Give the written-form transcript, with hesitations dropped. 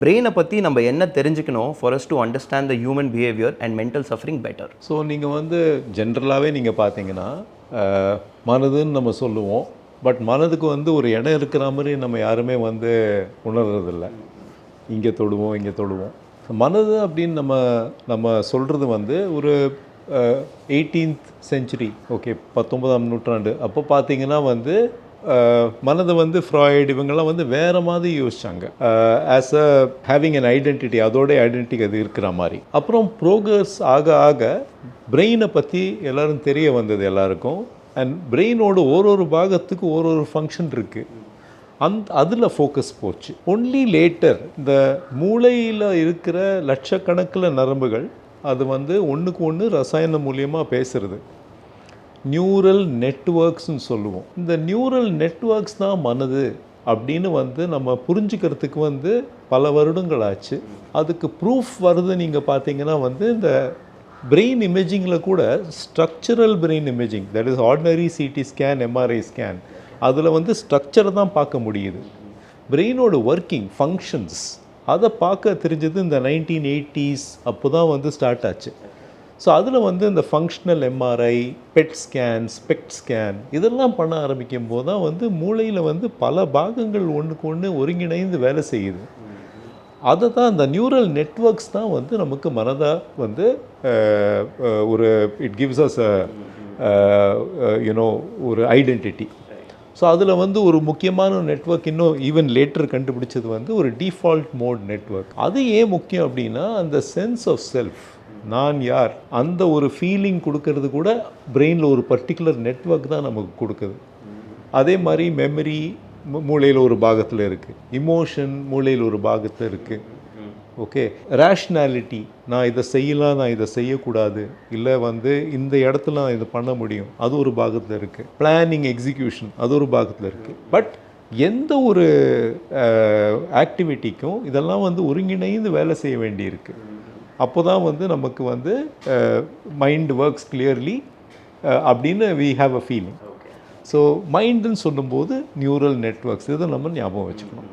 பிரெயினை பற்றி நம்ம என்ன தெரிஞ்சுக்கணும் for us to understand the human behavior and mental suffering better. So நீங்கள் வந்து ஜென்ரலாகவே நீங்கள் பார்த்தீங்கன்னா மனதுன்னு நம்ம சொல்லுவோம். பட் மனதுக்கு வந்து ஒரு இடம் இருக்கிற மாதிரி நம்ம யாருமே வந்து உணர்றதில்ல. இங்கே தொடுவோம் இங்கே தொடுவோம். மனது அப்படின்னு நம்ம சொல்கிறது வந்து ஒரு 18th century, ஓகே, 19ஆம் நூற்றாண்டு அப்போ பார்த்தீங்கன்னா வந்து மனதை வந்து ஃப்ராய்டு இவங்கெல்லாம் வந்து வேறு மாதிரி யோசிச்சாங்க. As a having an identity, அதோட ஐடென்டிட்டி அது இருக்கிற மாதிரி. அப்புறம் ப்ரோக்ரஸ் ஆக ஆக பிரெயினை பற்றி எல்லோரும் தெரிய வந்தது எல்லாருக்கும். அண்ட் பிரெயினோட ஒரு பாகத்துக்கு ஒரு ஃபங்க்ஷன் இருக்குது. அதில் ஃபோக்கஸ் போச்சு. ஒன்லி லேட்டர் இந்த மூளையில் இருக்கிற லட்சக்கணக்கில் நரம்புகள் அது வந்து ஒன்றுக்கு ஒன்று ரசாயனம் மூலியமாக பேசுகிறது. நியூரல் நெட்வொர்க்ஸ்ன்னு சொல்லுவோம். இந்த நியூரல் நெட்வொர்க்ஸ் தான் மனது அப்படின்னு வந்து நம்ம புரிஞ்சுக்கிறதுக்கு வந்து பல வருடங்கள் ஆச்சு. அதுக்கு ப்ரூஃப் வருது. நீங்கள் பார்த்தீங்கன்னா வந்து இந்த பிரெயின் இமேஜிங்கில் கூட structural brain imaging, that is ordinary CT scan, MRI scan, அதில் வந்து ஸ்ட்ரக்சரை தான் பார்க்க முடியுது. பிரெயினோட ஒர்க்கிங் ஃபங்க்ஷன்ஸ் அதை பார்க்க தெரிஞ்சது இந்த 1980s அப்போ தான் வந்து ஸ்டார்ட் ஆச்சு. ஸோ அதில் வந்து இந்த functional MRI, PET scan, SPECT scan இதெல்லாம் பண்ண ஆரம்பிக்கும் போது தான் வந்து மூளையில் வந்து பல பாகங்கள் ஒன்றுக்கு ஒன்று ஒருங்கிணைந்து வேலை செய்யுது. அதை தான் அந்த நியூரல் நெட்வொர்க்ஸ் தான் வந்து நமக்கு மனதாக வந்து ஒரு இட் கிவ்ஸ் அஸ் யூனோ ஒரு ஐடென்டிட்டி. ஸோ அதில் வந்து ஒரு முக்கியமான நெட்வொர்க் இன்னும் ஈவன் லேட்டர் கண்டுபிடிச்சது வந்து ஒரு டிஃபால்ட் மோட் நெட்வொர்க். அது ஏன் முக்கியம் அப்படின்னா அந்த சென்ஸ் ஆஃப் செல்ஃப், நான் யார், அந்த ஒரு ஃபீலிங் கொடுக்கறது கூட பிரெயினில் ஒரு பர்டிகுலர் நெட்வொர்க் தான் நமக்கு கொடுக்குது. அதே மாதிரி மெமரி மூளையில் ஒரு பாகத்தில் இருக்குது, இமோஷன் மூளையில் ஒரு பாகத்தில் இருக்குது. ஓகே, ரேஷ்னாலிட்டி, நான் இதை செய்யலாம், நான் இதை செய்யக்கூடாது, இல்லை வந்து இந்த இடத்துல நான் இதை பண்ண முடியும், அது ஒரு பாகத்தில் இருக்குது. பிளானிங், எக்ஸிக்யூஷன், அது ஒரு பாகத்தில் இருக்குது. பட் எந்த ஒரு ஆக்டிவிட்டிக்கும் இதெல்லாம் வந்து ஒருங்கிணைந்து வேலை செய்ய வேண்டியிருக்கு. அப்போ தான் வந்து நமக்கு வந்து மைண்ட் ஒர்க்ஸ் கிளியர்லி அப்படின்னு we have a feeling. So மைண்டுன்னு சொல்லும்போது நியூரல் நெட்வொர்க்ஸ் இதை நம்ம ஞாபகம் வச்சுக்கணும்.